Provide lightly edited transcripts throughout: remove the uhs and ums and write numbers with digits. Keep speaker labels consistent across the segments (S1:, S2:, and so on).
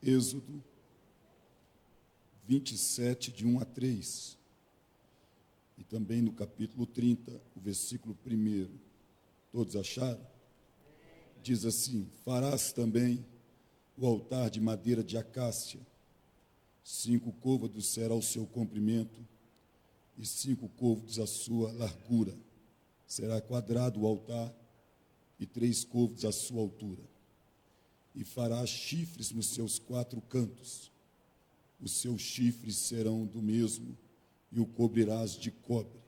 S1: Êxodo 27, de 1 a 3. E também no capítulo 30, o versículo 1. Todos acharam? Diz assim: farás também o altar de madeira de acácia, 5 côvados será o seu comprimento, e 5 côvados a sua largura. Será quadrado o altar, e 3 côvados a sua altura. E farás chifres nos seus 4 cantos. Os seus chifres serão do mesmo, e o cobrirás de cobre.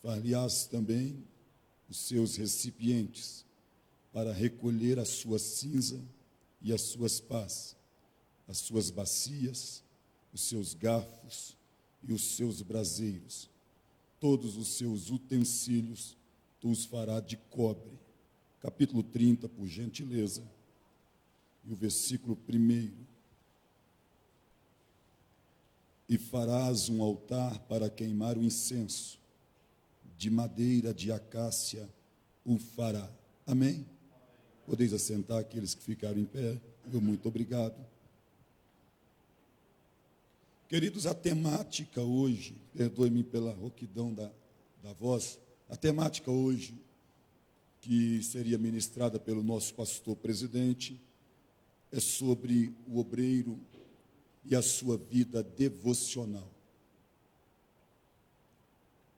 S1: Far-lhe-ás também os seus recipientes, para recolher a sua cinza e as suas pás, as suas bacias, os seus garfos e os seus braseiros. Todos os seus utensílios tu os farás de cobre. Capítulo 30, por gentileza. E o versículo 1. E farás um altar para queimar o incenso, de madeira de acácia o fará. Amém? Podeis assentar aqueles que ficaram em pé. Meu muito obrigado. Queridos, a temática hoje, perdoe-me pela rouquidão da voz, a temática hoje, que seria ministrada pelo nosso pastor presidente, é sobre o obreiro e a sua vida devocional.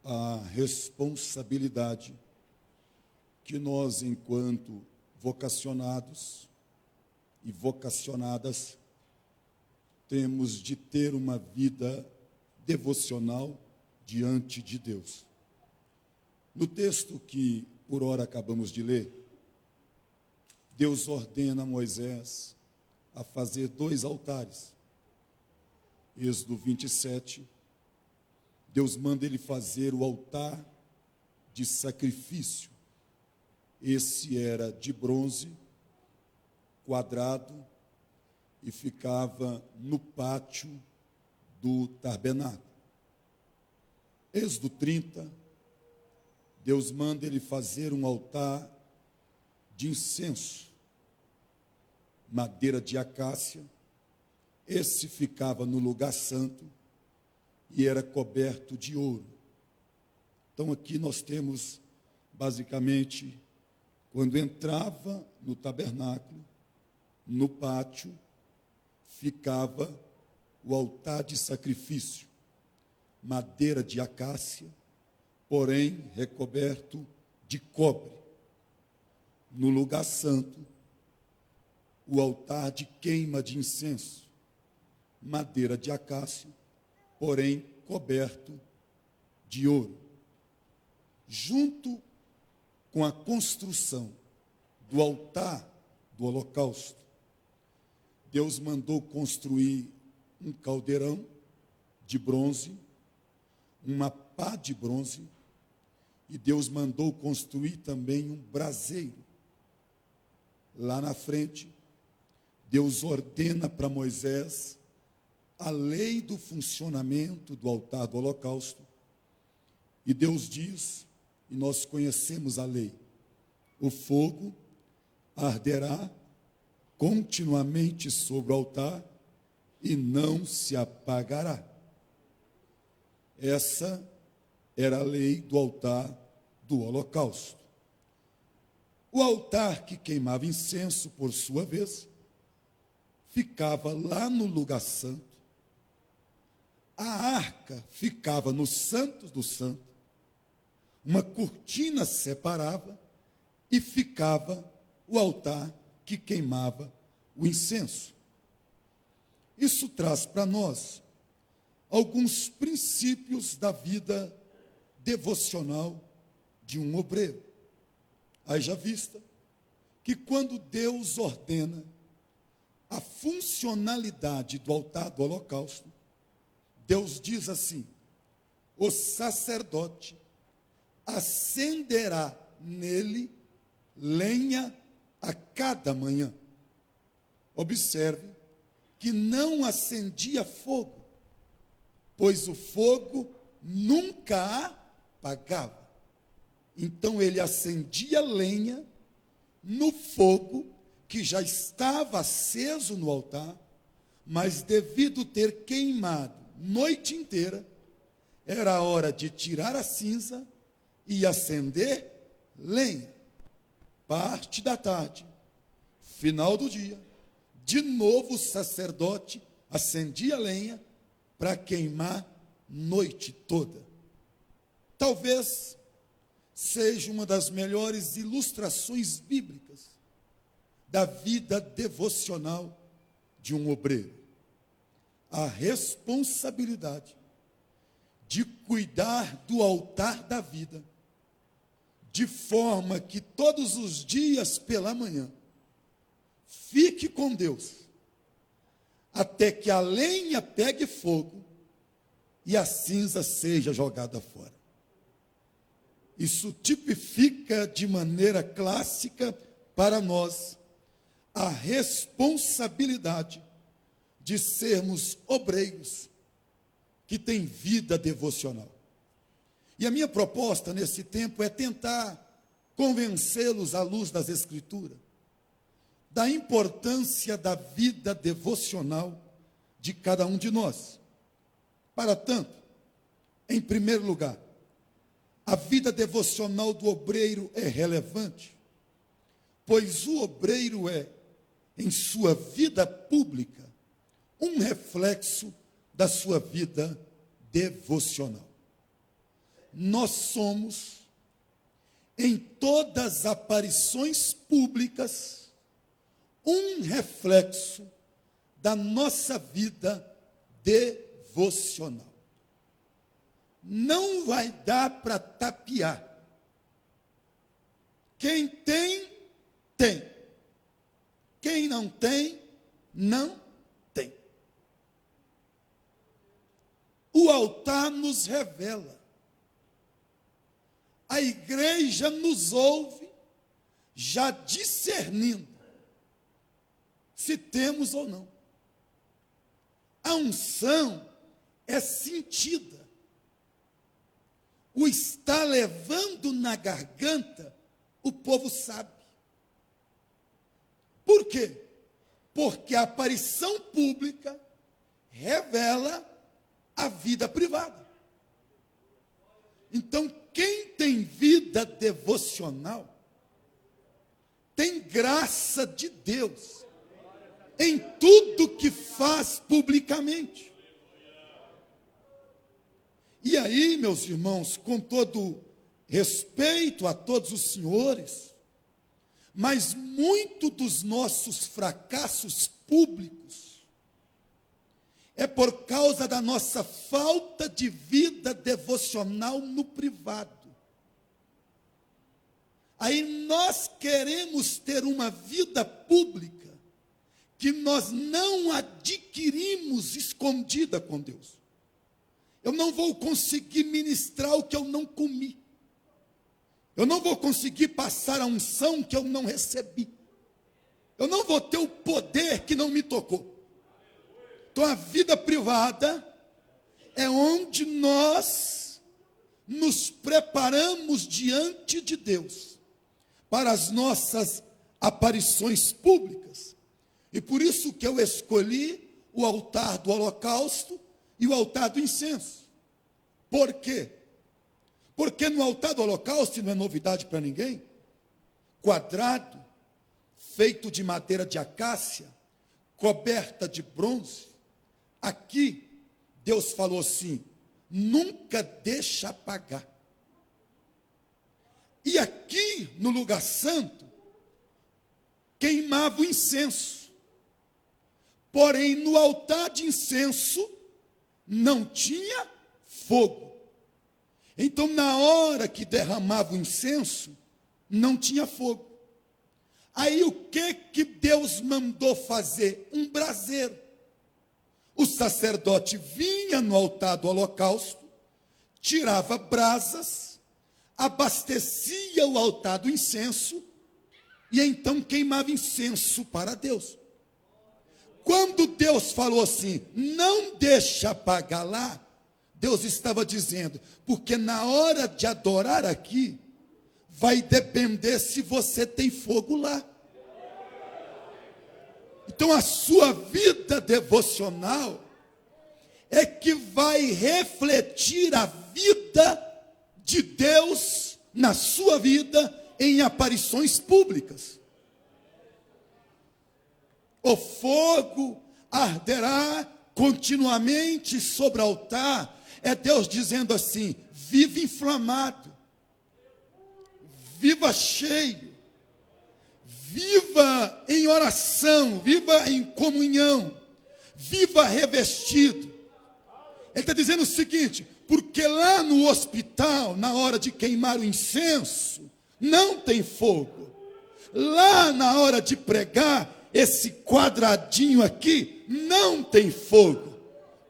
S1: A responsabilidade que nós, enquanto vocacionados e vocacionadas, temos de ter uma vida devocional diante de Deus. No texto que, por ora, acabamos de ler, Deus ordena a Moisés a fazer 2 altares. Êxodo 27, Deus manda ele fazer o altar de sacrifício. Esse era de bronze, quadrado, e ficava no pátio do tabernáculo. Êxodo 30, Deus manda ele fazer um altar de incenso, madeira de acácia. Esse ficava no lugar santo e era coberto de ouro. Então aqui nós temos, basicamente, quando entrava no tabernáculo, no pátio, ficava o altar de sacrifício, madeira de acácia, porém recoberto de cobre. No lugar santo, o altar de queima de incenso, madeira de acácia, porém coberto de ouro. Junto com a construção do altar do holocausto, Deus mandou construir um caldeirão de bronze, uma pá de bronze, e Deus mandou construir também um braseiro. Lá na frente, Deus ordena para Moisés a lei do funcionamento do altar do holocausto. E Deus diz, e nós conhecemos a lei: o fogo arderá continuamente sobre o altar e não se apagará. Essa era a lei do altar do holocausto. O altar que queimava incenso, por sua vez, ficava lá no lugar santo. A arca ficava no Santo dos Santos. Uma cortina separava e ficava o altar que queimava o incenso. Isso traz para nós alguns princípios da vida devocional de um obreiro. Haja vista que quando Deus ordena a funcionalidade do altar do holocausto, Deus diz assim: o sacerdote acenderá nele lenha a cada manhã. Observe que não acendia fogo, pois o fogo nunca apagava. Então ele acendia lenha no fogo que já estava aceso no altar, mas devido ter queimado noite inteira, era hora de tirar a cinza e acender lenha. Parte da tarde, final do dia, de novo o sacerdote acendia lenha para queimar noite toda. Talvez seja uma das melhores ilustrações bíblicas da vida devocional de um obreiro. A responsabilidade de cuidar do altar da vida, de forma que todos os dias pela manhã fique com Deus, até que a lenha pegue fogo e a cinza seja jogada fora. Isso tipifica de maneira clássica para nós a responsabilidade de sermos obreiros que têm vida devocional. E a minha proposta nesse tempo é tentar convencê-los à luz das Escrituras da importância da vida devocional de cada um de nós. Para tanto, em primeiro lugar, a vida devocional do obreiro é relevante, pois o obreiro é, em sua vida pública, um reflexo da sua vida devocional. Nós somos, em todas as aparições públicas, um reflexo da nossa vida devocional. Não vai dar para tapear. Quem tem, tem. Quem não tem, não tem. O altar nos revela. A igreja nos ouve, já discernindo se temos ou não. A unção é sentida. O está levando na garganta, o povo sabe. Por quê? Porque a aparição pública revela a vida privada. Então, quem tem vida devocional, tem graça de Deus em tudo que faz publicamente. E aí, meus irmãos, com todo respeito a todos os senhores, mas muito dos nossos fracassos públicos é por causa da nossa falta de vida devocional no privado. Aí nós queremos ter uma vida pública que nós não adquirimos escondida com Deus. Eu não vou conseguir ministrar o que eu não comi. Eu não vou conseguir passar a unção que eu não recebi. Eu não vou ter o poder que não me tocou. Então a vida privada é onde nós nos preparamos diante de Deus para as nossas aparições públicas. E por isso que eu escolhi o altar do holocausto e o altar do incenso. Por quê? Porque no altar do holocausto, não é novidade para ninguém, quadrado, feito de madeira de acácia, coberta de bronze, aqui Deus falou assim: nunca deixa apagar. E aqui no lugar santo, queimava o incenso. Porém, no altar de incenso, não tinha fogo. Então, na hora que derramava o incenso, não tinha fogo. Aí, o que Deus mandou fazer? Um braseiro. O sacerdote vinha no altar do holocausto, tirava brasas, abastecia o altar do incenso, e então queimava incenso para Deus. Quando Deus falou assim, não deixa apagar lá, Deus estava dizendo, porque na hora de adorar aqui, vai depender se você tem fogo lá. Então a sua vida devocional é que vai refletir a vida de Deus na sua vida em aparições públicas. O fogo arderá continuamente sobre o altar. É Deus dizendo assim: viva inflamado, viva cheio, viva em oração, viva em comunhão, viva revestido. Ele está dizendo o seguinte: porque lá no hospital, na hora de queimar o incenso, não tem fogo. Lá na hora de pregar, esse quadradinho aqui, não tem fogo.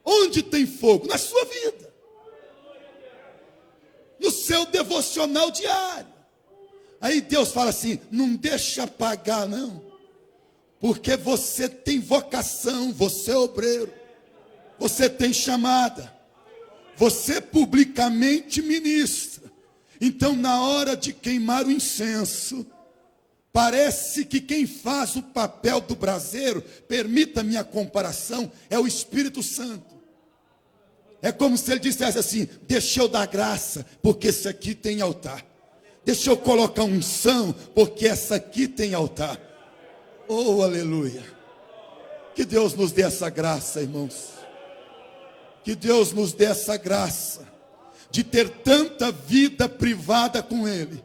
S1: Onde tem fogo? Na sua vida. No seu devocional diário. Aí Deus fala assim: não deixa apagar não. Porque você tem vocação, você é obreiro. Você tem chamada. Você publicamente ministra. Então, na hora de queimar o incenso, parece que quem faz o papel do braseiro, permita-me a comparação, é o Espírito Santo. É como se ele dissesse assim: deixa eu dar graça, porque esse aqui tem altar. Deixa eu colocar unção, porque essa aqui tem altar. Oh, aleluia. Que Deus nos dê essa graça, irmãos. Que Deus nos dê essa graça de ter tanta vida privada com Ele,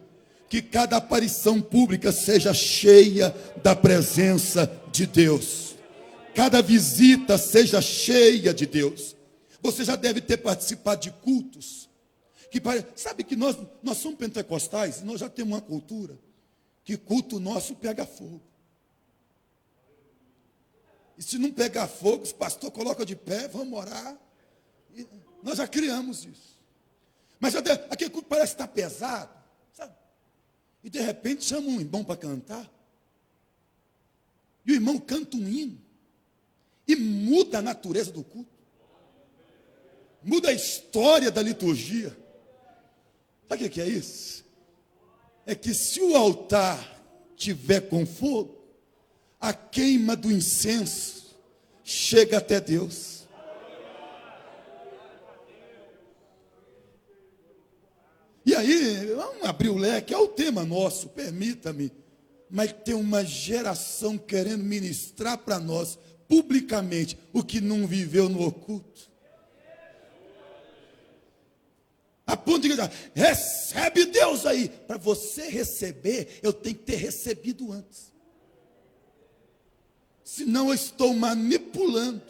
S1: que cada aparição pública seja cheia da presença de Deus. Cada visita seja cheia de Deus. Você já deve ter participado de cultos. Sabe que nós somos pentecostais, nós já temos uma cultura que culto nosso pega fogo. E se não pegar fogo, os pastores colocam de pé, vamos orar. E nós já criamos isso. Mas aquele culto parece estar pesado, sabe? E de repente chama um irmão para cantar. E o irmão canta um hino. E muda a natureza do culto. Muda a história da liturgia. Sabe o que é isso? É que se o altar tiver com fogo, a queima do incenso chega até Deus. E aí, vamos abrir o leque, é o tema nosso, permita-me. Mas tem uma geração querendo ministrar para nós, publicamente, o que não viveu no oculto. A ponto de dizer: recebe Deus aí. Para você receber, eu tenho que ter recebido antes. Senão eu estou manipulando.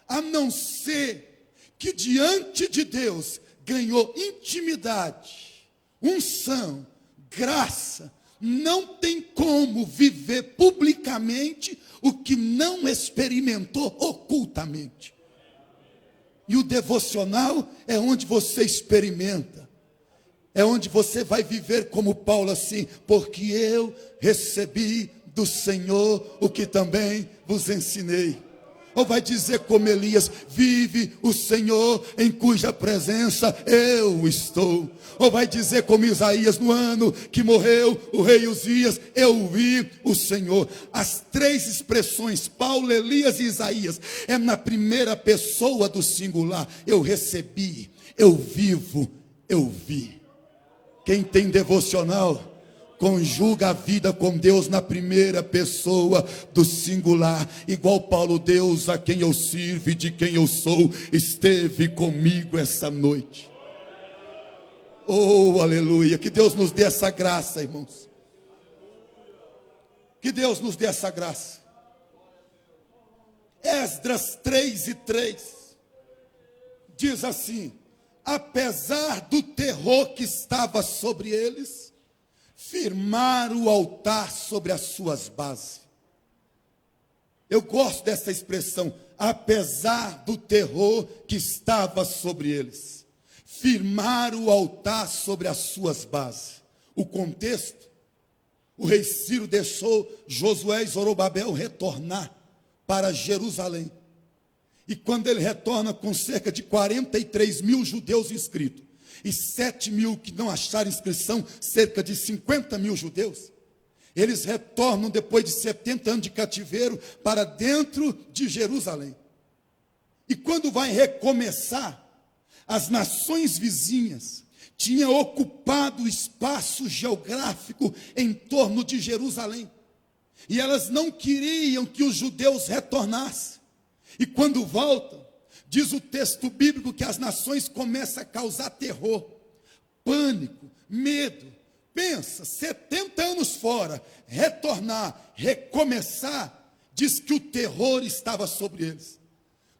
S1: A não ser que diante de Deus ganhou intimidade, unção, graça. Não tem como viver publicamente o que não experimentou ocultamente. E o devocional é onde você experimenta. É onde você vai viver como Paulo assim: porque eu recebi do Senhor o que também vos ensinei. Ou vai dizer como Elias: vive o Senhor em cuja presença eu estou. Ou vai dizer como Isaías: no ano que morreu o rei Uzias, eu vi o Senhor. As três expressões, Paulo, Elias e Isaías, é na primeira pessoa do singular. Eu recebi, eu vivo, eu vi. Quem tem devocional conjuga a vida com Deus na primeira pessoa do singular. Igual Paulo: Deus a quem eu sirvo e de quem eu sou, esteve comigo essa noite. Oh, aleluia. Que Deus nos dê essa graça, irmãos. Que Deus nos dê essa graça. Esdras 3:3 diz assim: apesar do terror que estava sobre eles, firmar o altar sobre as suas bases. Eu gosto dessa expressão: apesar do terror que estava sobre eles, firmar o altar sobre as suas bases. O contexto: o rei Ciro deixou Josué e Zorobabel retornar para Jerusalém. E quando ele retorna com cerca de 43 mil judeus inscritos, e 7 mil que não acharam inscrição, cerca de 50 mil judeus, Eles retornam depois de 70 anos de cativeiro para dentro de Jerusalém. E quando vai recomeçar, as nações vizinhas tinham ocupado o espaço geográfico em torno de Jerusalém. E elas não queriam que os judeus retornassem. E quando voltam, diz o texto bíblico que as nações começam a causar terror, pânico, medo. Pensa, 70 anos fora, retornar, recomeçar, diz que o terror estava sobre eles.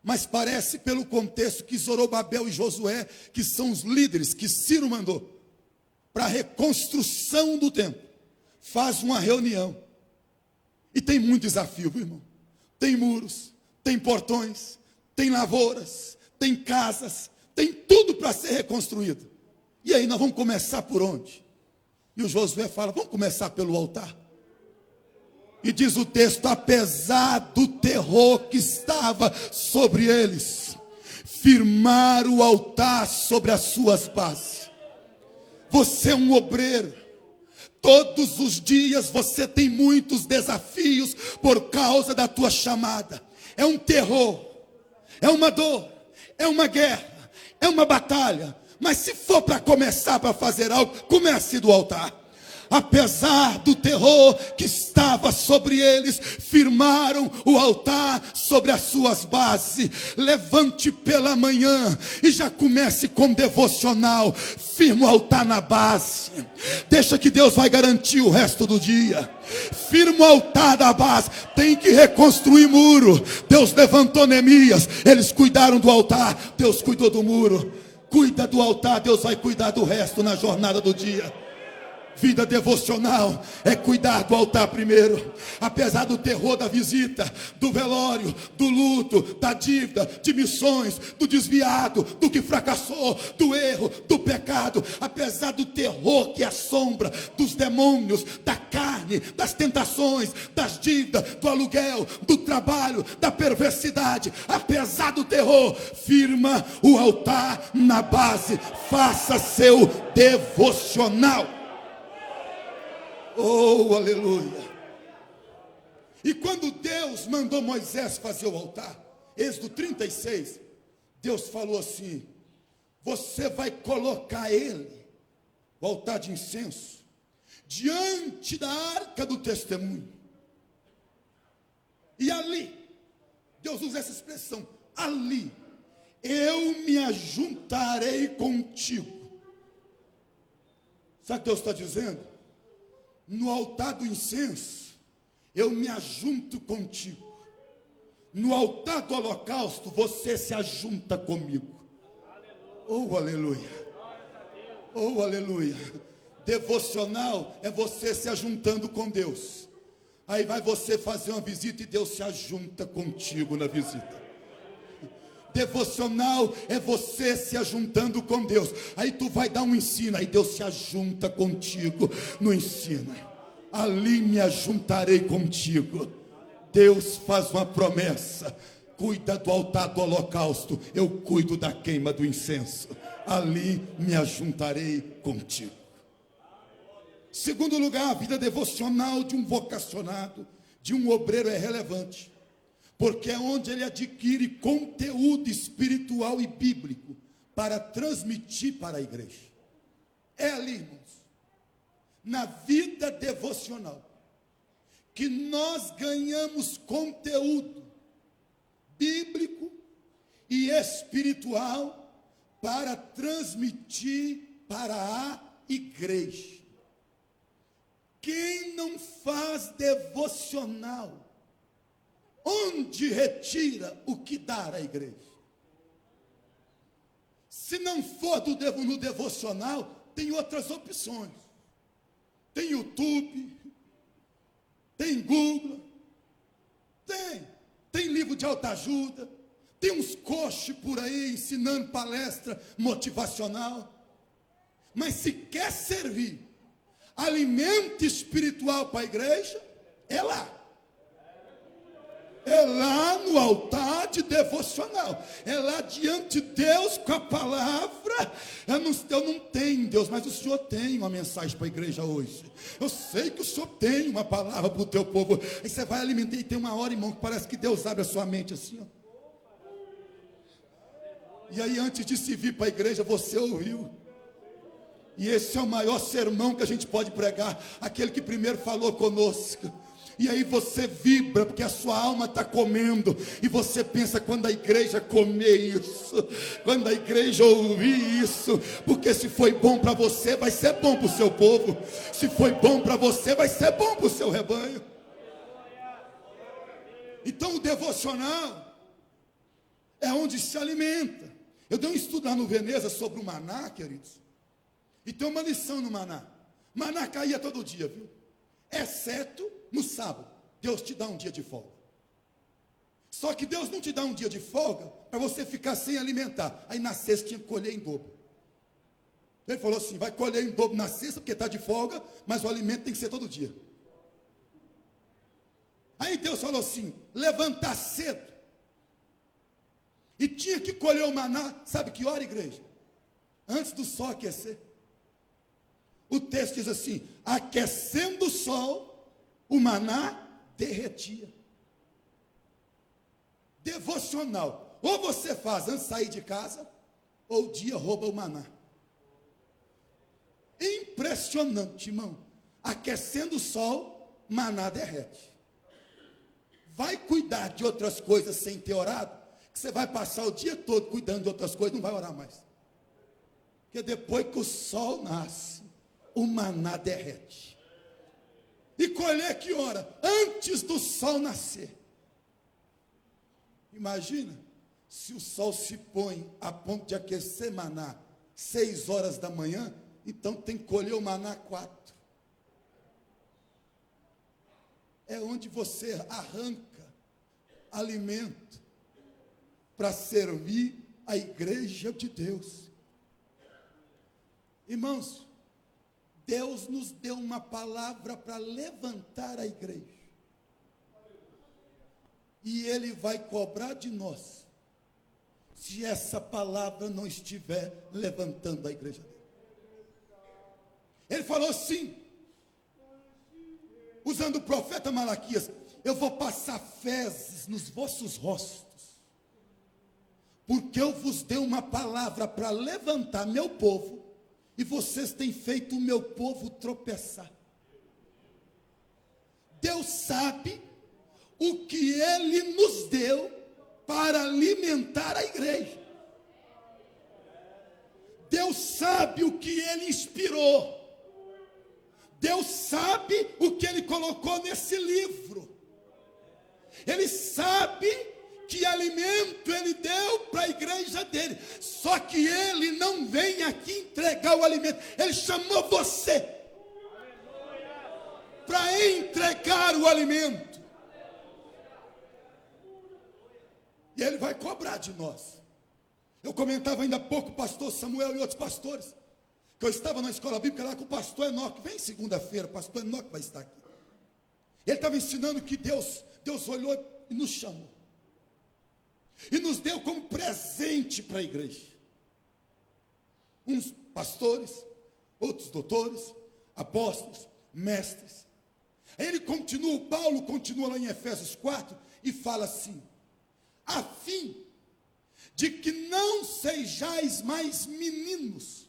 S1: Mas parece pelo contexto que Zorobabel e Josué, que são os líderes que Ciro mandou para a reconstrução do templo, faz uma reunião. E tem muito desafio, viu, irmão? Tem muros, tem portões, tem lavouras, tem casas, tem tudo para ser reconstruído. E aí nós vamos começar por onde? E o Josué fala, vamos começar pelo altar. E diz o texto, apesar do terror que estava sobre eles, firmaram o altar sobre as suas bases. Você é um obreiro. Todos os dias você tem muitos desafios por causa da tua chamada. É um terror, é uma dor, é uma guerra, é uma batalha. Mas se for para começar para fazer algo, comece do altar. Apesar do terror que estava sobre eles, firmaram o altar sobre as suas bases. Levante pela manhã e já comece com devocional. Firma o altar na base. Deixa que Deus vai garantir o resto do dia. Firma o altar da base. Tem que reconstruir muro. Deus levantou Neemias. Eles cuidaram do altar. Deus cuidou do muro. Cuida do altar. Deus vai cuidar do resto na jornada do dia. Vida devocional é cuidar do altar primeiro. Apesar do terror da visita, do velório, do luto, da dívida, de missões, do desviado, do que fracassou, do erro, do pecado. Apesar do terror que assombra, dos demônios, da carne, das tentações, das dívidas, do aluguel, do trabalho, da perversidade. Apesar do terror, firma o altar na base. Faça seu devocional. Oh, aleluia. E quando Deus mandou Moisés fazer o altar, Êxodo 36, Deus falou assim, você vai colocar ele, o altar de incenso, diante da arca do testemunho. E ali, Deus usa essa expressão, ali, eu me ajuntarei contigo. Sabe o que Deus está dizendo? No altar do incenso, eu me ajunto contigo. No altar do holocausto, você se ajunta comigo. Oh, aleluia. Oh, aleluia. Devocional é você se ajuntando com Deus. Aí vai você fazer uma visita e Deus se ajunta contigo na visita. Devocional é você se ajuntando com Deus. Aí tu vai dar um ensino, aí Deus se ajunta contigo no ensino. Ali me ajuntarei contigo. Deus faz uma promessa. Cuida do altar do holocausto, eu cuido da queima do incenso. Ali me ajuntarei contigo. Segundo lugar, a vida devocional de um vocacionado, de um obreiro é relevante. Porque é onde ele adquire conteúdo espiritual e bíblico para transmitir para a igreja. É ali, irmãos, na vida devocional, que nós ganhamos conteúdo bíblico e espiritual para transmitir para a igreja. Quem não faz devocional, onde retira o que dar à igreja? Se não for no devocional, tem outras opções. Tem YouTube, tem Google, tem livro de autoajuda, tem uns coaches por aí ensinando palestra motivacional. Mas se quer servir alimento espiritual para a igreja, é lá. É lá no altar devocional. É lá diante de Deus com a palavra. Eu não tenho, Deus, mas o Senhor tem uma mensagem para a igreja hoje. Eu sei que o Senhor tem uma palavra para o teu povo. Aí você vai alimentar e tem uma hora, irmão, que parece que Deus abre a sua mente assim, ó. E aí, antes de se vir para a igreja, você ouviu. E esse é o maior sermão que a gente pode pregar, aquele que primeiro falou conosco. E aí você vibra, porque a sua alma está comendo. E você pensa, quando a igreja comer isso, quando a igreja ouvir isso, porque se foi bom para você, vai ser bom para o seu povo. Se foi bom para você, vai ser bom para o seu rebanho. Então o devocional é onde se alimenta. Eu dei um estudo lá no Veneza sobre o maná, queridos. E tem uma lição no maná. Maná caía todo dia, viu? Exceto no sábado. Deus te dá um dia de folga. Só que Deus não te dá um dia de folga para você ficar sem alimentar. Aí na sexta tinha que colher em dobro. Ele falou assim, vai colher em dobro na sexta porque está de folga, mas o alimento tem que ser todo dia. Aí Deus falou assim, levantar cedo. E tinha que colher o maná, sabe que hora, igreja? Antes do sol aquecer. O texto diz assim, aquecendo o sol, o maná derretia. Devocional. Ou você faz antes de sair de casa, ou o dia rouba o maná. Impressionante, irmão. Aquecendo o sol, maná derrete. Vai cuidar de outras coisas sem ter orado, que você vai passar o dia todo cuidando de outras coisas, não vai orar mais. Porque depois que o sol nasce, o maná derrete. E colher que hora? Antes do sol nascer. Imagina, se o sol se põe a ponto de aquecer maná 6 horas da manhã, então tem que colher o maná 4. É onde você arranca alimento para servir a igreja de Deus. Irmãos, Deus nos deu uma palavra para levantar a igreja. E Ele vai cobrar de nós, se essa palavra não estiver levantando a igreja dele. Ele falou assim, usando o profeta Malaquias, eu vou passar fezes nos vossos rostos, porque eu vos dei uma palavra para levantar meu povo, e vocês têm feito o meu povo tropeçar. Deus sabe o que Ele nos deu para alimentar a igreja. Deus sabe o que Ele inspirou. Deus sabe o que Ele colocou nesse livro. Ele sabe que alimento Ele deu para a igreja dele. Só que Ele não vem aqui entregar o alimento. Ele chamou você para entregar o alimento. E Ele vai cobrar de nós. Eu comentava ainda há pouco o pastor Samuel e outros pastores, que eu estava na escola bíblica lá com o pastor Enoque. Vem segunda-feira, o pastor Enoque vai estar aqui. Ele estava ensinando que Deus olhou e nos chamou. E nos deu como presente para a igreja. Uns pastores, outros doutores, apóstolos, mestres. Aí ele continua, Paulo continua lá em Efésios 4 e fala assim, a fim de que não sejais mais meninos.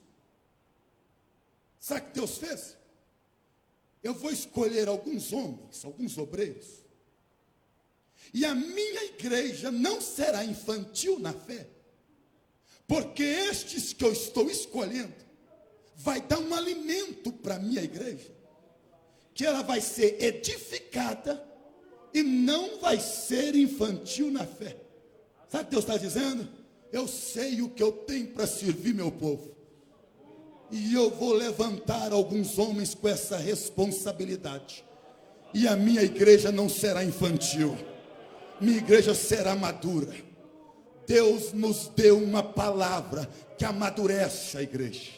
S1: Sabe o que Deus fez? Eu vou escolher alguns homens, alguns obreiros, e a minha igreja não será infantil na fé, porque estes que eu estou escolhendo vai dar um alimento para a minha igreja, que ela vai ser edificada e não vai ser infantil na fé. Sabe o que Deus está dizendo? Eu sei o que eu tenho para servir meu povo, e eu vou levantar alguns homens com essa responsabilidade, e a minha igreja não será infantil, minha igreja será madura. Deus nos deu uma palavra que amadurece a igreja,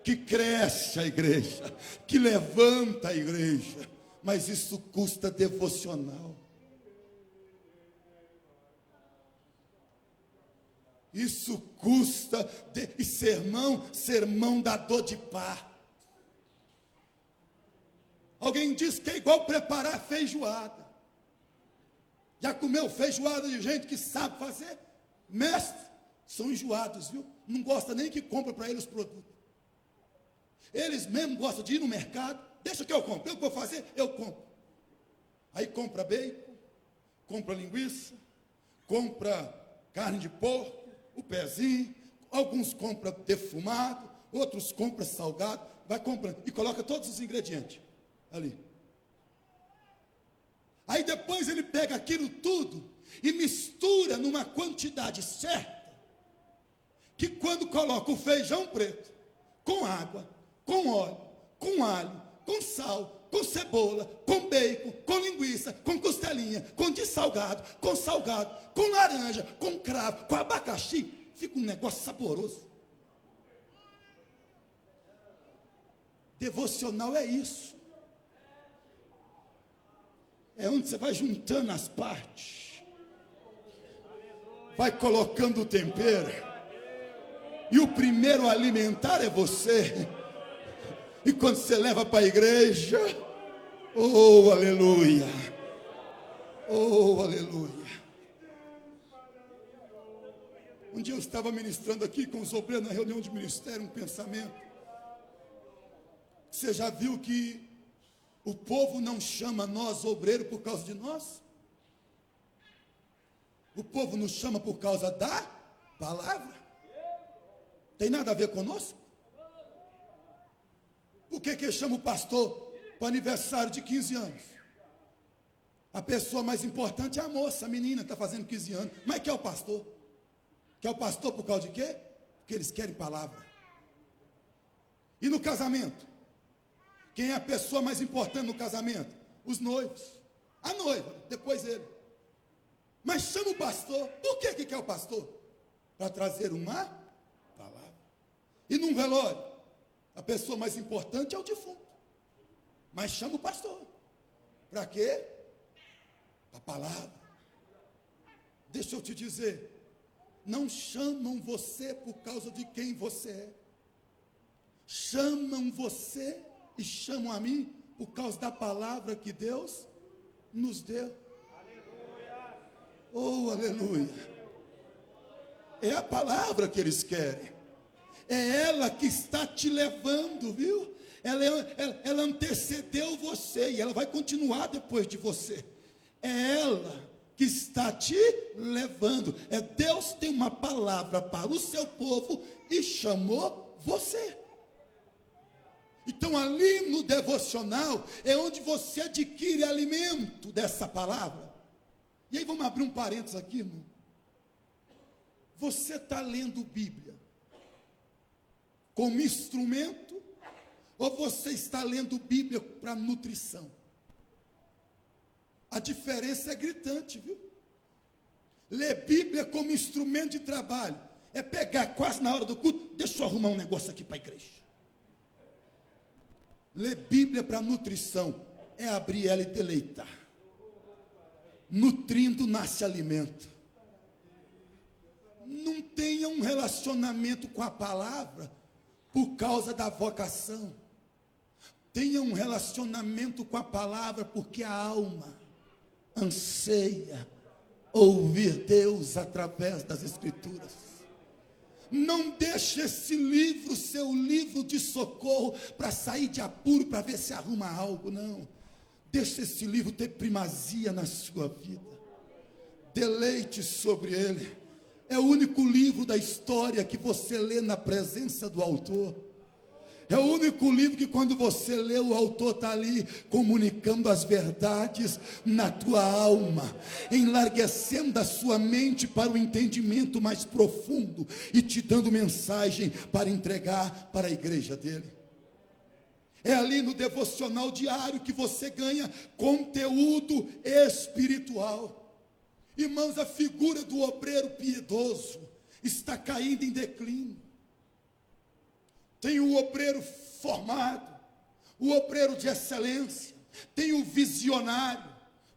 S1: que cresce a igreja, que levanta a igreja, mas isso custa devocional. Isso custa, e sermão dá dor de parto. Alguém diz que é igual preparar feijoada. Já comeu feijoada de gente que sabe fazer? Mestre, são enjoados, viu? Não gosta nem que compra para eles os produtos. Eles mesmo gostam de ir no mercado. Deixa que eu compro. Eu vou fazer, eu compro. Aí compra bacon, compra linguiça, compra carne de porco, o pezinho. Alguns compram defumado, outros compram salgado. Vai comprando e coloca todos os ingredientes ali. Aí depois ele pega aquilo tudo e mistura numa quantidade certa, que quando coloca o feijão preto, com água, com óleo, com alho, com sal, com cebola, com bacon, com linguiça, com costelinha, com salgado, com laranja, com cravo, com abacaxi, fica um negócio saboroso. Devocional é isso. É onde você vai juntando as partes, vai colocando o tempero, e o primeiro a alimentar é você. E quando você leva para a igreja, oh aleluia, oh aleluia. Um dia eu estava ministrando aqui com os obreiros na reunião de ministério, um pensamento. Você já viu que o povo não chama nós obreiro por causa de nós? O povo nos chama por causa da palavra. Tem nada a ver conosco? Por que chama o pastor para o aniversário de 15 anos? A pessoa mais importante é a moça, a menina que está fazendo 15 anos. Mas quer o pastor? Quer o pastor por causa de quê? Porque eles querem palavra. E no casamento? Quem é a pessoa mais importante no casamento? Os noivos. A noiva, depois ele. Mas chama o pastor. Por que quer o pastor? Para trazer uma palavra. E num velório, a pessoa mais importante é o defunto. Mas chama o pastor. Para quê? Para a palavra. Deixa eu te dizer. Não chamam você por causa de quem você é. Chamam você e chamam a mim por causa da palavra que Deus nos deu. Aleluia. Oh, aleluia. É a palavra que eles querem. É ela que está te levando, viu? Ela antecedeu você e ela vai continuar depois de você. É ela que está te levando. Deus tem uma palavra para o seu povo e chamou você. Então ali no devocional é onde você adquire alimento dessa palavra. E aí vamos abrir um parênteses aqui, irmão. Você está lendo Bíblia como instrumento, ou você está lendo Bíblia para nutrição? A diferença é gritante, viu? Ler Bíblia como instrumento de trabalho é pegar quase na hora do culto, deixa eu arrumar um negócio aqui para a igreja. Ler Bíblia para nutrição é abrir ela e deleitar. Nutrindo nasce alimento. Não tenha um relacionamento com a palavra por causa da vocação. Tenha um relacionamento com a palavra porque a alma anseia ouvir Deus através das Escrituras. Não deixe esse livro ser o livro de socorro para sair de apuro, para ver se arruma algo, não. Deixe esse livro ter primazia na sua vida. Deleite sobre ele. É o único livro da história que você lê na presença do autor. É o único livro que quando você lê, o autor está ali comunicando as verdades na tua alma, enlarguecendo a sua mente para o entendimento mais profundo e te dando mensagem para entregar para a igreja dele. É ali no devocional diário que você ganha conteúdo espiritual. Irmãos, a figura do obreiro piedoso está caindo em declínio. Tem o obreiro formado, o obreiro de excelência, tem o visionário,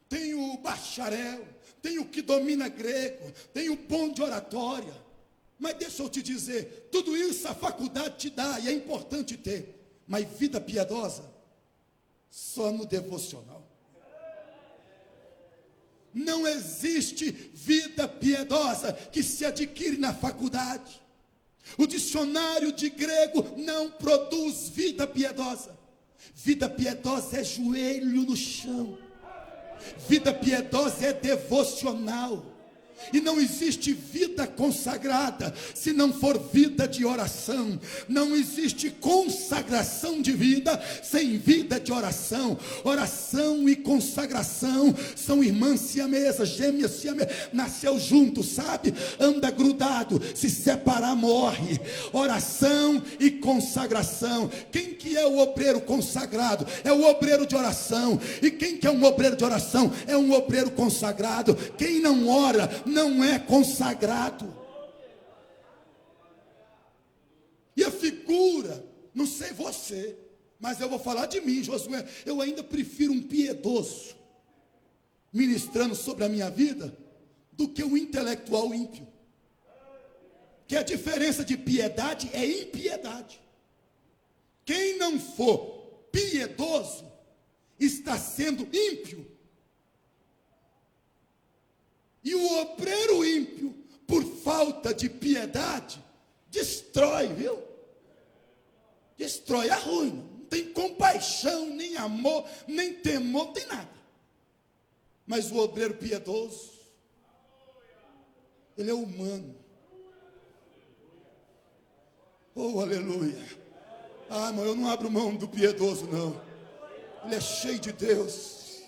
S1: tem o bacharel, tem o que domina grego, tem o bom de oratória. Mas deixa eu te dizer, tudo isso a faculdade te dá e é importante ter. Mas vida piedosa, só no devocional. Não existe vida piedosa que se adquire na faculdade. O dicionário de grego não produz vida piedosa. Vida piedosa é joelho no chão. Vida piedosa é devocional. E não existe vida consagrada se não for vida de oração. Não existe consagração de vida sem vida de oração. Oração e consagração são irmãs siamesas, gêmeas siamesas. Nasceu junto, sabe? Anda grudado, se separar morre. Oração e consagração. Quem que é o obreiro consagrado? É o obreiro de oração. E quem que é um obreiro de oração? É um obreiro consagrado. Quem não ora não é consagrado. E a figura, não sei você, mas eu vou falar de mim, Josué. Eu ainda prefiro um piedoso ministrando sobre a minha vida do que um intelectual ímpio. Que a diferença de piedade é impiedade. Quem não for piedoso está sendo ímpio. E o obreiro ímpio, por falta de piedade, destrói, viu? Destrói, arruina. Não tem compaixão, nem amor, nem temor, não tem nada. Mas o obreiro piedoso, ele é humano. Oh, aleluia. Ah, mas eu não abro mão do piedoso, não. Ele é cheio de Deus.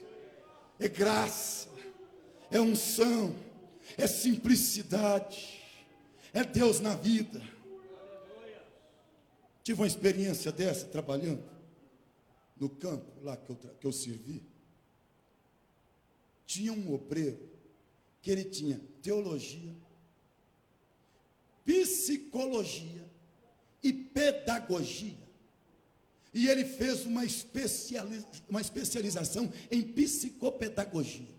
S1: É graça. É unção, é simplicidade, é Deus na vida. Tive uma experiência dessa trabalhando no campo lá que eu servi. Tinha um obreiro que ele tinha teologia, psicologia e pedagogia. E ele fez uma especialização em psicopedagogia.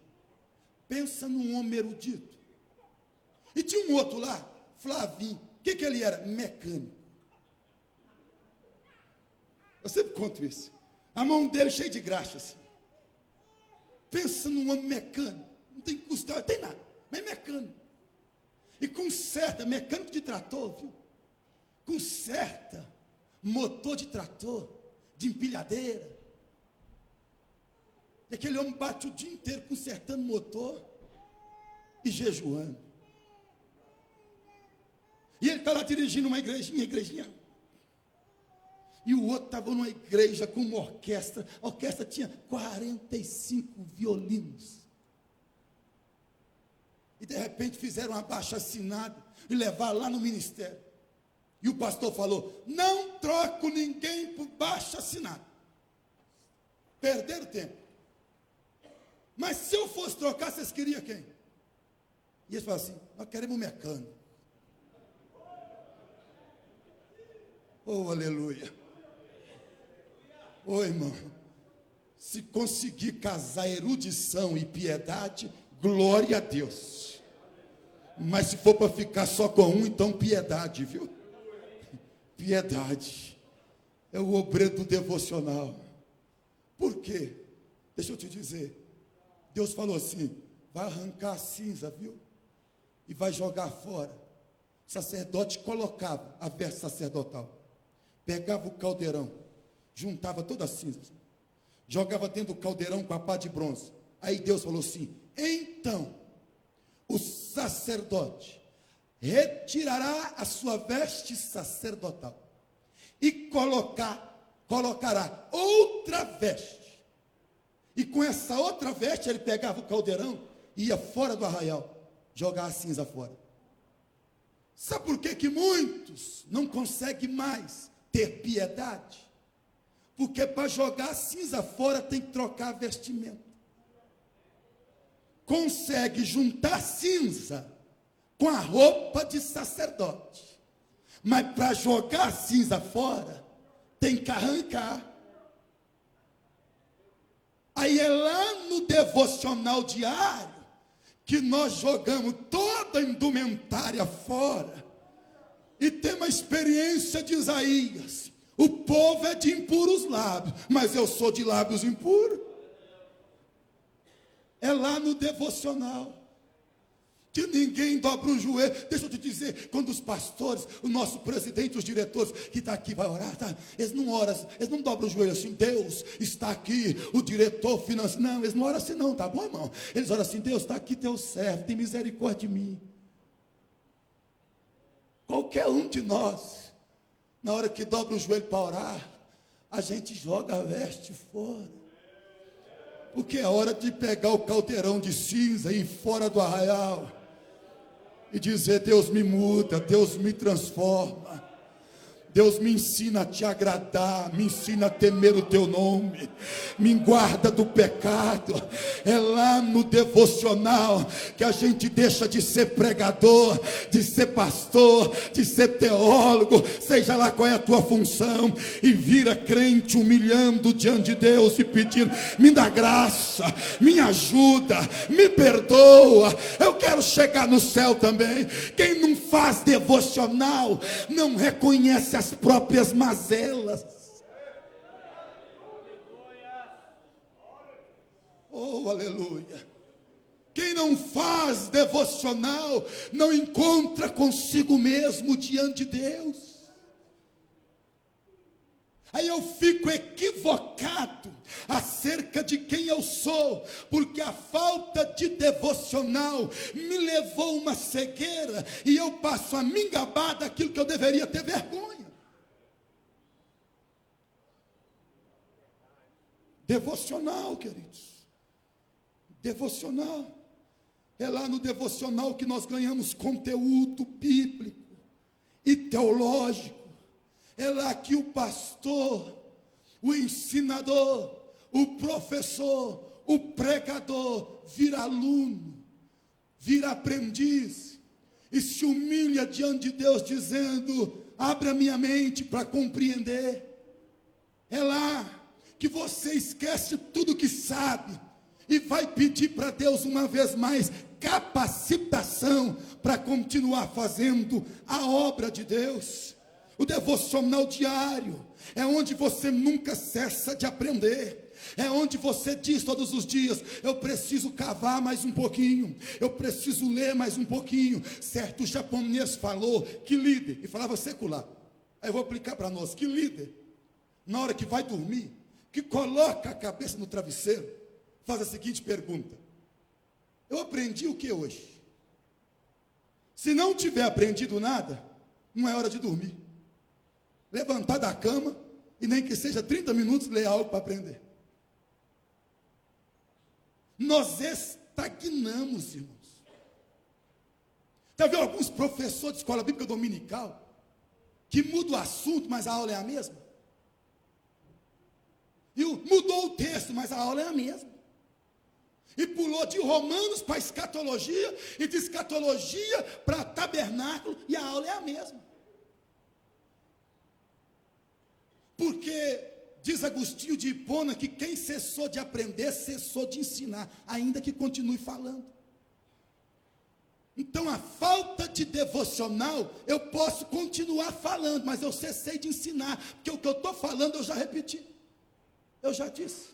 S1: Pensa num homem erudito. E tinha um outro lá, Flavinho. O que ele era? Mecânico. Eu sempre conto isso. A mão dele cheia de graxa. Assim. Pensa num homem mecânico. Não tem custo, não tem nada. Mas é mecânico. E conserta, mecânico de trator, viu? Conserta motor de trator, de empilhadeira. E aquele homem bate o dia inteiro consertando motor e jejuando. E ele está lá dirigindo uma igrejinha. E o outro estava numa igreja com uma orquestra. A orquestra tinha 45 violinos. E de repente fizeram um abaixo-assinado e levaram lá no ministério. E o pastor falou: não troco ninguém por baixo-assinado. Perderam tempo. Mas se eu fosse trocar, vocês queriam quem? E eles falaram assim: nós queremos um mecânico. Oh, aleluia. Oh, irmão, se conseguir casar erudição e piedade, glória a Deus. Mas se for para ficar só com um, então piedade, viu? Piedade é o obreiro do devocional. Por quê? Deixa eu te dizer. Deus falou assim: vai arrancar a cinza, viu? E vai jogar fora. O sacerdote colocava a veste sacerdotal, pegava o caldeirão, juntava toda a cinza, jogava dentro do caldeirão com a pá de bronze. Aí Deus falou assim: então o sacerdote retirará a sua veste sacerdotal e colocará outra veste. E com essa outra veste ele pegava o caldeirão e ia fora do arraial, jogar a cinza fora. Sabe por que muitos não conseguem mais ter piedade? Porque para jogar a cinza fora tem que trocar a vestimenta. Consegue juntar cinza com a roupa de sacerdote, mas para jogar a cinza fora tem que arrancar. Aí é lá no devocional diário que nós jogamos toda a indumentária fora E tem uma experiência de Isaías: o povo é de impuros lábios, mas eu sou de lábios impuros. É lá no devocional que ninguém dobra o joelho. Deixa eu te dizer, quando os pastores, o nosso presidente, os diretores que está aqui vai orar, tá? Eles não oram, eles não dobram o joelho assim: Deus está aqui, o diretor financeiro. Não, eles não oram assim não, tá bom, irmão? Eles oram assim: Deus está aqui, teu servo, tem misericórdia de mim. Qualquer um de nós, na hora que dobra o joelho para orar, a gente joga a veste fora. Porque é hora de pegar o caldeirão de cinza e ir fora do arraial e dizer: Deus me muda, Deus me transforma, Deus me ensina a te agradar, me ensina a temer o teu nome, me guarda do pecado. É lá no devocional que a gente deixa de ser pregador, de ser pastor, de ser teólogo, seja lá qual é a tua função, e vira crente humilhando diante de Deus e pedindo: me dá graça, me ajuda, me perdoa, eu quero chegar no céu também. Quem não faz devocional não reconhece as próprias mazelas. Oh, aleluia. Quem não faz devocional não encontra consigo mesmo diante de Deus. Aí eu fico equivocado acerca de quem eu sou, porque a falta de devocional me levou a uma cegueira, e eu passo a me gabar daquilo que eu deveria ter vergonha. Devocional, queridos. Devocional. É lá no devocional que nós ganhamos conteúdo bíblico e teológico. É lá que o pastor, o ensinador, o professor, o pregador vira aluno, vira aprendiz e se humilha diante de Deus dizendo: abre a minha mente para compreender. É lá que você esquece tudo que sabe e vai pedir para Deus uma vez mais capacitação para continuar fazendo a obra de Deus. O devocional diário é onde você nunca cessa de aprender. É onde você diz todos os dias: eu preciso cavar mais um pouquinho, eu preciso ler mais um pouquinho. Certo japonês falou que líder, e falava secular, aí eu vou aplicar para nós, que líder, na hora que vai dormir, que coloca a cabeça no travesseiro, faz a seguinte pergunta: eu aprendi o que hoje? Se não tiver aprendido nada, não é hora de dormir. Levantar da cama, e nem que seja 30 minutos, ler algo para aprender. Nós estagnamos, irmãos. Já viu alguns professores de escola bíblica dominical que mudam o assunto, mas a aula é a mesma? E mudou o texto, mas a aula é a mesma. E pulou de Romanos para escatologia, e de escatologia para tabernáculo, e a aula é a mesma. Porque diz Agostinho de Hipona que quem cessou de aprender, cessou de ensinar, ainda que continue falando. Então a falta de devocional, eu posso continuar falando, mas eu cessei de ensinar, porque o que eu estou falando eu já repeti, eu já disse.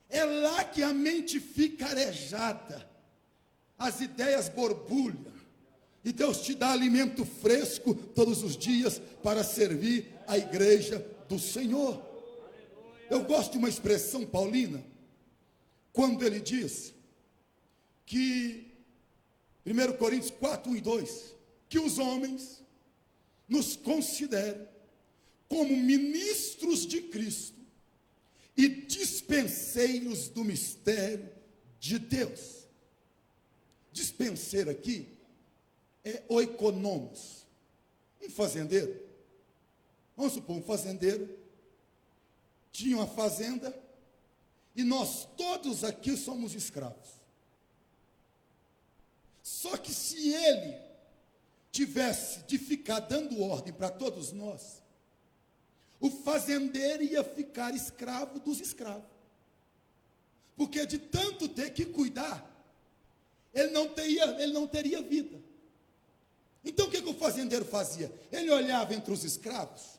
S1: É lá que a mente fica arejada, as ideias borbulham, e Deus te dá alimento fresco todos os dias para servir a igreja do Senhor. Eu gosto de uma expressão paulina, quando ele diz que, 1 Coríntios 4, 1 e 2, que os homens nos considerem como ministros de Cristo e dispenseiros do mistério de Deus. Dispenseiro aqui é oikonomos, um fazendeiro. Vamos supor, um fazendeiro tinha uma fazenda e nós todos aqui somos escravos. Só que se ele tivesse de ficar dando ordem para todos nós, o fazendeiro ia ficar escravo dos escravos. Porque de tanto ter que cuidar, ele não teria vida. Então o que o fazendeiro fazia? Ele olhava entre os escravos,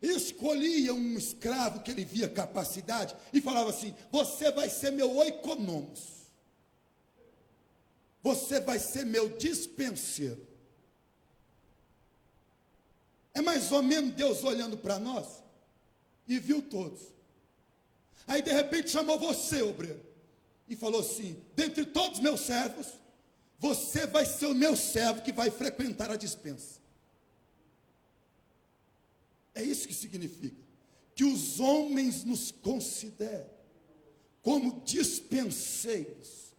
S1: e escolhia um escravo que ele via capacidade, e falava assim: você vai ser meu oikonomos, você vai ser meu dispenseiro. É mais ou menos Deus olhando para nós, e viu todos. Aí de repente chamou você, obreiro, e falou assim: dentre todos meus servos, você vai ser o meu servo que vai frequentar a dispensa. É isso que significa, que os homens nos considerem como dispenseiros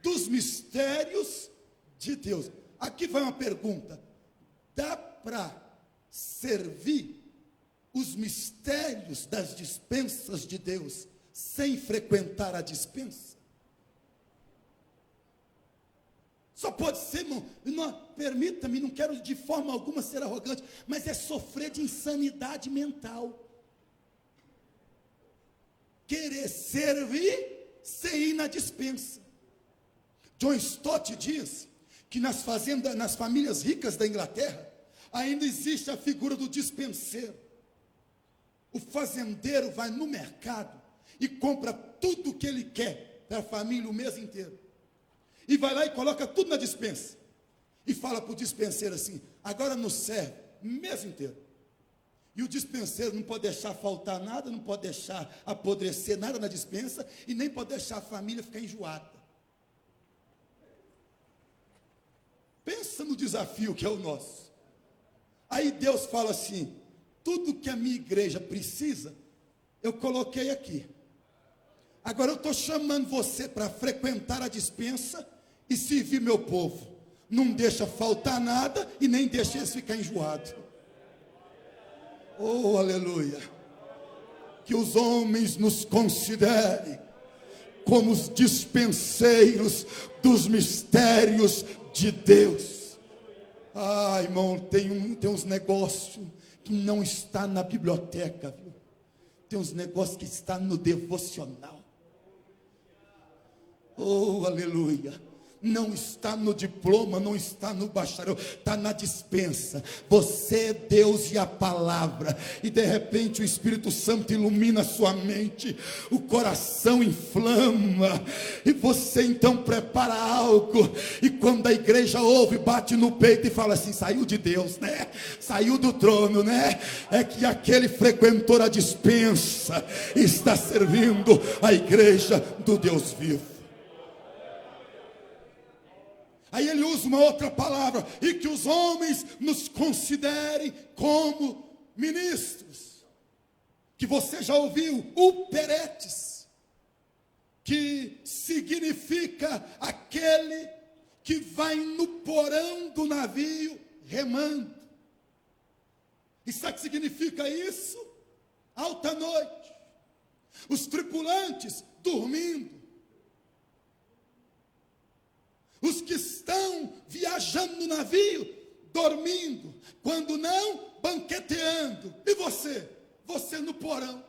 S1: dos mistérios de Deus. Aqui vai uma pergunta: dá para servir os mistérios das dispensas de Deus sem frequentar a dispensa? Só pode ser, irmão, permita-me, não quero de forma alguma ser arrogante, mas é sofrer de insanidade mental. Querer servir sem ir na dispensa. John Stott diz que nas famílias ricas da Inglaterra, ainda existe a figura do dispenseiro. O fazendeiro vai no mercado e compra tudo o que ele quer para a família o mês inteiro. E vai lá e coloca tudo na dispensa. E fala para o dispenseiro assim: agora nos serve o mês inteiro. E o dispenseiro não pode deixar faltar nada, não pode deixar apodrecer nada na dispensa, e nem pode deixar a família ficar enjoada. Pensa no desafio que é o nosso. Aí Deus fala assim: tudo que a minha igreja precisa, eu coloquei aqui. Agora eu estou chamando você para frequentar a dispensa e servir meu povo. Não deixa faltar nada e nem deixa eles ficar enjoados. Oh, aleluia. Que os homens nos considerem como os dispenseiros dos mistérios de Deus. Ah, irmão, tem uns negócios que não está na biblioteca, viu? Tem uns negócios que está no devocional. Oh, aleluia. Não está no diploma, não está no bacharel, está na dispensa. Você é Deus e a palavra. E de repente o Espírito Santo ilumina a sua mente, o coração inflama, e você então prepara algo. E quando a igreja ouve, bate no peito e fala assim: saiu de Deus, né? Saiu do trono, né? É que aquele frequentou a dispensa, está servindo a igreja do Deus vivo. Aí ele usa uma outra palavra: e que os homens nos considerem como ministros. Que você já ouviu, uperetes, que significa aquele que vai no porão do navio remando. E sabe o que significa isso? Alta noite, os tripulantes dormindo. Os que estão viajando no navio, dormindo. Quando não, banqueteando. E você? Você no porão.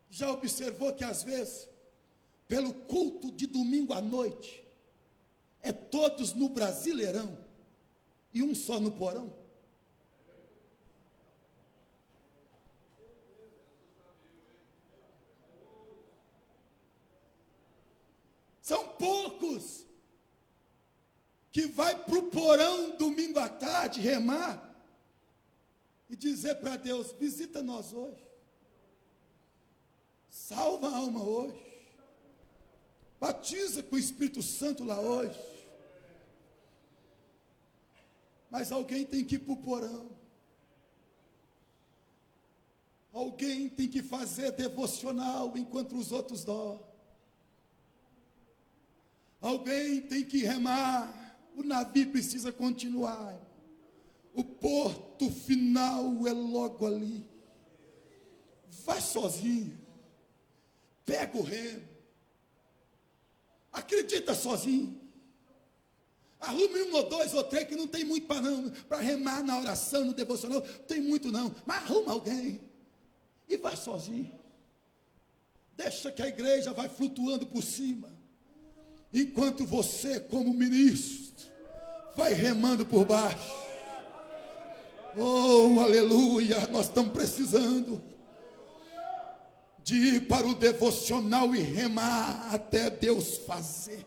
S1: Já observou que às vezes, pelo culto de domingo à noite, é todos no Brasileirão e um só no porão? São poucos que vai para o porão domingo à tarde remar e dizer para Deus: visita nós hoje, salva a alma hoje, batiza com o Espírito Santo lá hoje. Mas alguém tem que ir para o porão, alguém tem que fazer devocional enquanto os outros dormem. Alguém tem que remar, o navio precisa continuar. O porto final é logo ali. Vai sozinho, pega o remo, acredita sozinho. Arrume um ou dois ou três, que não tem muito para remar na oração, no devocional, não tem muito não, mas arruma alguém e vai sozinho. Deixa que a igreja vai flutuando por cima. enquanto você, como ministro, vai remando por baixo. Oh, aleluia, nós estamos precisando de ir para o devocional e remar até Deus fazer.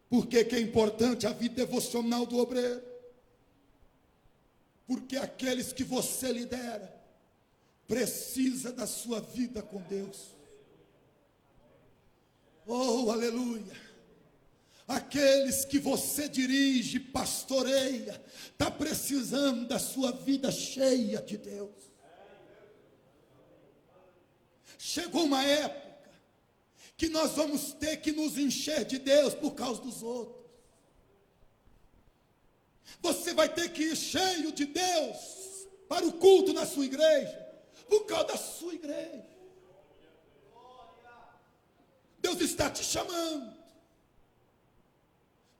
S1: Por que é importante a vida devocional do obreiro? Porque aqueles que você lidera precisa da sua vida com Deus. Oh, aleluia. Aqueles que você dirige, pastoreia, está precisando da sua vida cheia de Deus. Chegou uma época que nós vamos ter que nos encher de Deus por causa dos outros. Você vai ter que ir cheio de Deus para o culto na sua igreja, por causa da sua igreja. Deus está te chamando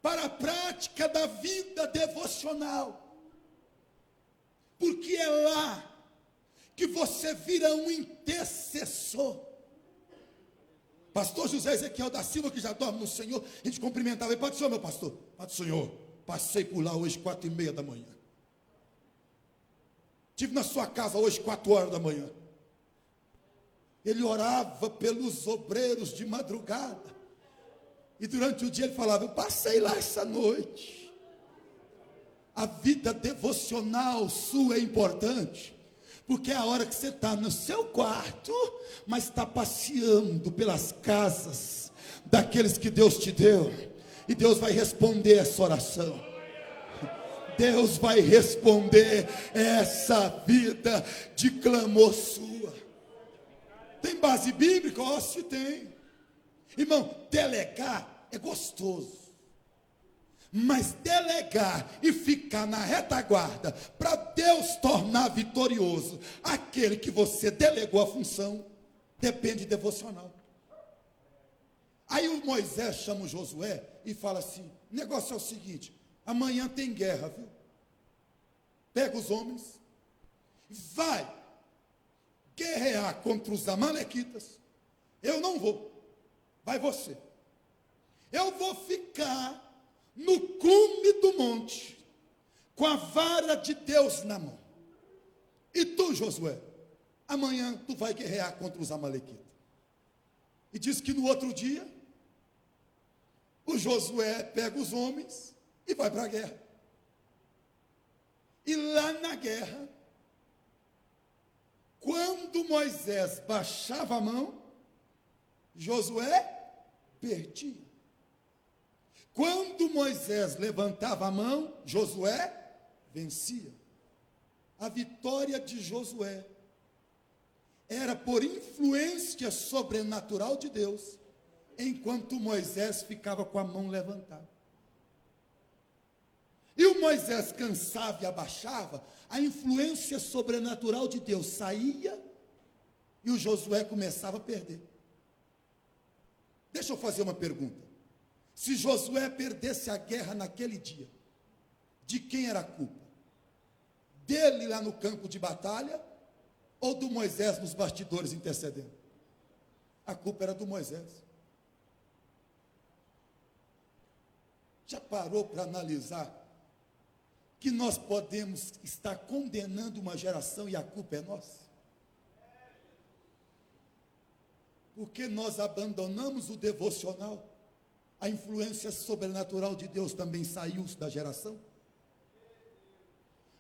S1: para a prática da vida devocional, porque é lá que você vira um intercessor. Pastor José Ezequiel da Silva, que já dorme no Senhor, a gente cumprimentava ele: Pai do Senhor, meu pastor. Pai do Senhor, passei por lá hoje 4:30 da manhã. Estive na sua casa hoje 4 horas da manhã. Ele orava pelos obreiros de madrugada. E durante o dia ele falava: eu passei lá essa noite. A vida devocional sua é importante, porque é a hora que você está no seu quarto, mas está passeando pelas casas daqueles que Deus te deu. E Deus vai responder essa oração. Deus vai responder essa vida de clamor sua. Tem base bíblica? Ó, se tem. Irmão, delegar é gostoso. Mas delegar e ficar na retaguarda para Deus tornar vitorioso aquele que você delegou a função, depende de devocional. Aí o Moisés chama o Josué e fala assim: o negócio é o seguinte, amanhã tem guerra, viu? Pega os homens, vai guerrear contra os amalequitas. Eu não vou, vai você. Eu vou ficar no cume do monte, com a vara de Deus na mão. E tu, Josué, amanhã tu vai guerrear contra os amalequitas. E diz que no outro dia, o Josué pega os homens e vai para a guerra. E lá na guerra, quando Moisés baixava a mão, Josué perdia. Quando Moisés levantava a mão, Josué vencia. A vitória de Josué era por influência sobrenatural de Deus, enquanto Moisés ficava com a mão levantada. E o Moisés cansava e abaixava, a influência sobrenatural de Deus saía e o Josué começava a perder. Deixa eu fazer uma pergunta. Se Josué perdesse a guerra naquele dia, de quem era a culpa? Dele lá no campo de batalha ou do Moisés nos bastidores intercedendo? A culpa era do Moisés. Já parou para analisar que nós podemos estar condenando uma geração e a culpa é nossa? Porque nós abandonamos o devocional. A influência sobrenatural de Deus também saiu da geração.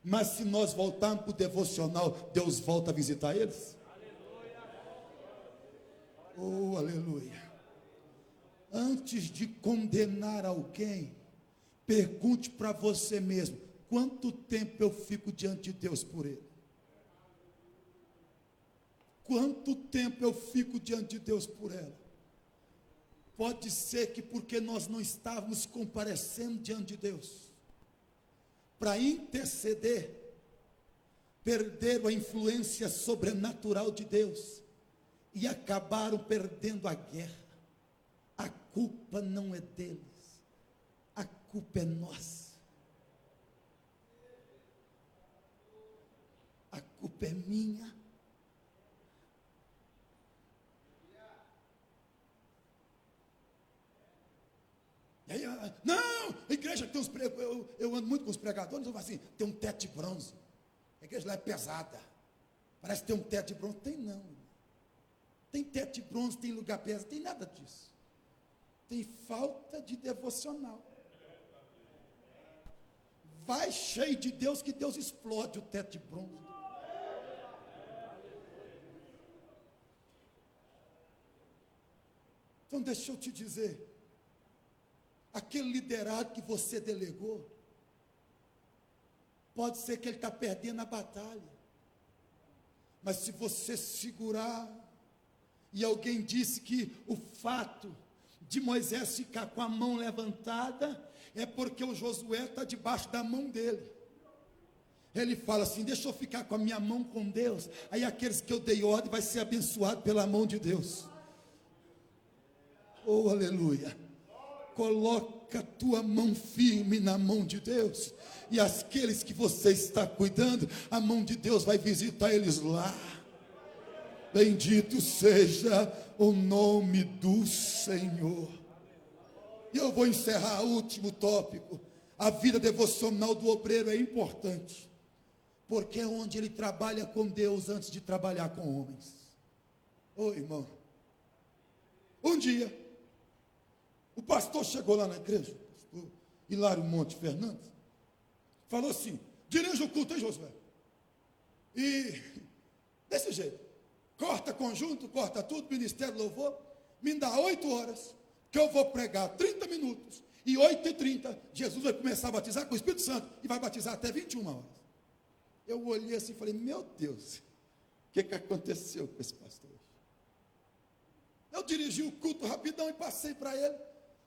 S1: Mas se nós voltarmos para o devocional, Deus volta a visitar eles. Oh, aleluia. Antes de condenar alguém, pergunte para você mesmo: quanto tempo eu fico diante de Deus por ele? Quanto tempo eu fico diante de Deus por ela? Pode ser que porque nós não estávamos comparecendo diante de Deus para interceder, perderam a influência sobrenatural de Deus e acabaram perdendo a guerra. A culpa não é deles, a culpa é nossa. A culpa é minha. Não, a igreja tem uns eu ando muito com os pregadores, eu falo assim, tem um teto de bronze. A igreja lá é pesada. Parece que tem um teto de bronze. Tem não. Tem teto de bronze, tem lugar pesado, tem nada disso. Tem falta de devocional. Vai cheio de Deus, que Deus explode o teto de bronze. Então deixa eu te dizer, aquele liderado que você delegou, pode ser que ele está perdendo a batalha, mas se você segurar, e alguém disse que o fato de Moisés ficar com a mão levantada, é porque o Josué está debaixo da mão dele. Ele fala assim, deixa eu ficar com a minha mão com Deus, aí aqueles que eu dei ordem vai ser abençoado pela mão de Deus. Oh, aleluia. Coloca a tua mão firme na mão de Deus, e aqueles que você está cuidando, a mão de Deus vai visitar eles lá. Bendito seja o nome do Senhor. E eu vou encerrar o último tópico. A vida devocional do obreiro é importante, porque é onde ele trabalha com Deus antes de trabalhar com homens. Ô irmão, um dia o pastor chegou lá na igreja, o pastor Hilário Monte Fernandes, falou assim, dirija o culto, hein, Josué? E desse jeito, corta conjunto, corta tudo, ministério louvor, me dá 8 horas, que eu vou pregar 30 minutos, e 8h30, Jesus vai começar a batizar com o Espírito Santo, e vai batizar até 21 horas. Eu olhei assim e falei, meu Deus, o que aconteceu com esse pastor? Eu dirigi o culto rapidão e passei para ele,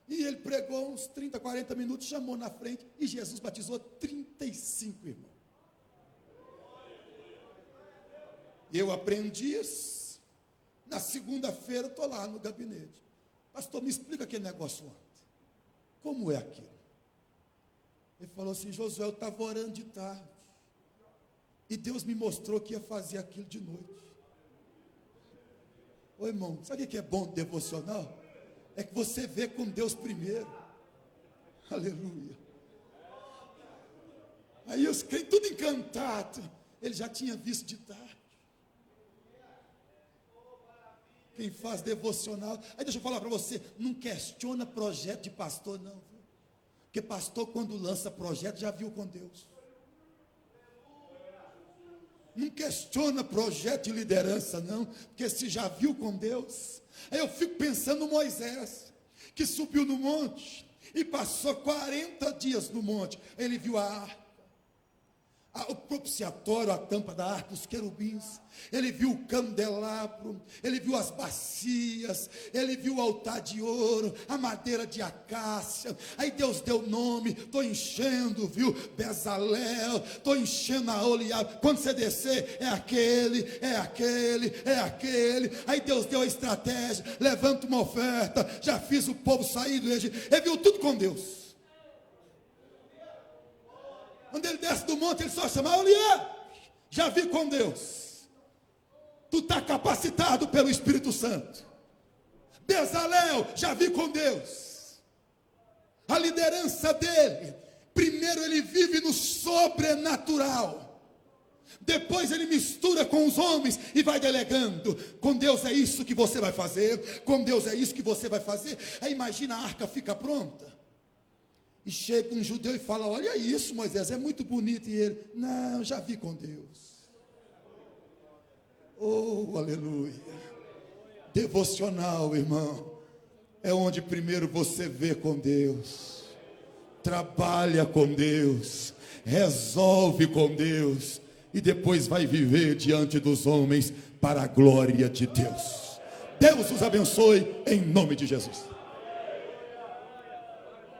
S1: e ele pregou uns 30, 40 minutos, chamou na frente, e Jesus batizou 35 irmãos. Eu aprendi isso. Na segunda-feira, estou lá no gabinete. Pastor, me explica aquele negócio ontem. Como é aquilo? Ele falou assim, Josué, eu estava orando de tarde, e Deus me mostrou que ia fazer aquilo de noite. Ô irmão, sabe o que é bom de devocional? É que você vê com Deus primeiro. Aleluia. Aí os crentes tudo encantado. Ele já tinha visto de tarde. Quem faz devocional. Aí deixa eu falar para você, não questiona projeto de pastor não, viu? Porque pastor quando lança projeto já viu com Deus. Não questiona projeto de liderança não, porque se já viu com Deus. Aí eu fico pensando no Moisés, que subiu no monte e passou 40 dias no monte. Ele viu a arca, o propiciatório, a tampa da arca, os querubins. Ele viu o candelabro, ele viu as bacias, ele viu o altar de ouro, a madeira de acácia. Aí Deus deu nome, estou enchendo, viu, Bezalel, estou enchendo a Oliabe. Quando você descer, é aquele, é aquele, é aquele. Aí Deus deu a estratégia, levanta uma oferta, já fiz o povo sair do Egito. Ele viu tudo com Deus. Quando ele desce do monte, ele só chama, Oliabe, já vi com Deus. Tu está capacitado pelo Espírito Santo. Bezalel, já vi com Deus. A liderança dele, primeiro ele vive no sobrenatural, depois ele mistura com os homens e vai delegando. Com Deus é isso que você vai fazer, com Deus é isso que você vai fazer. Aí imagina, a arca fica pronta, e chega um judeu e fala, olha isso Moisés, é muito bonito. E ele, não, já vi com Deus. Oh, aleluia. Devocional, irmão, é onde primeiro você vê com Deus, trabalha com Deus, resolve com Deus, e depois vai viver diante dos homens para a glória de Deus. Deus os abençoe em nome de Jesus.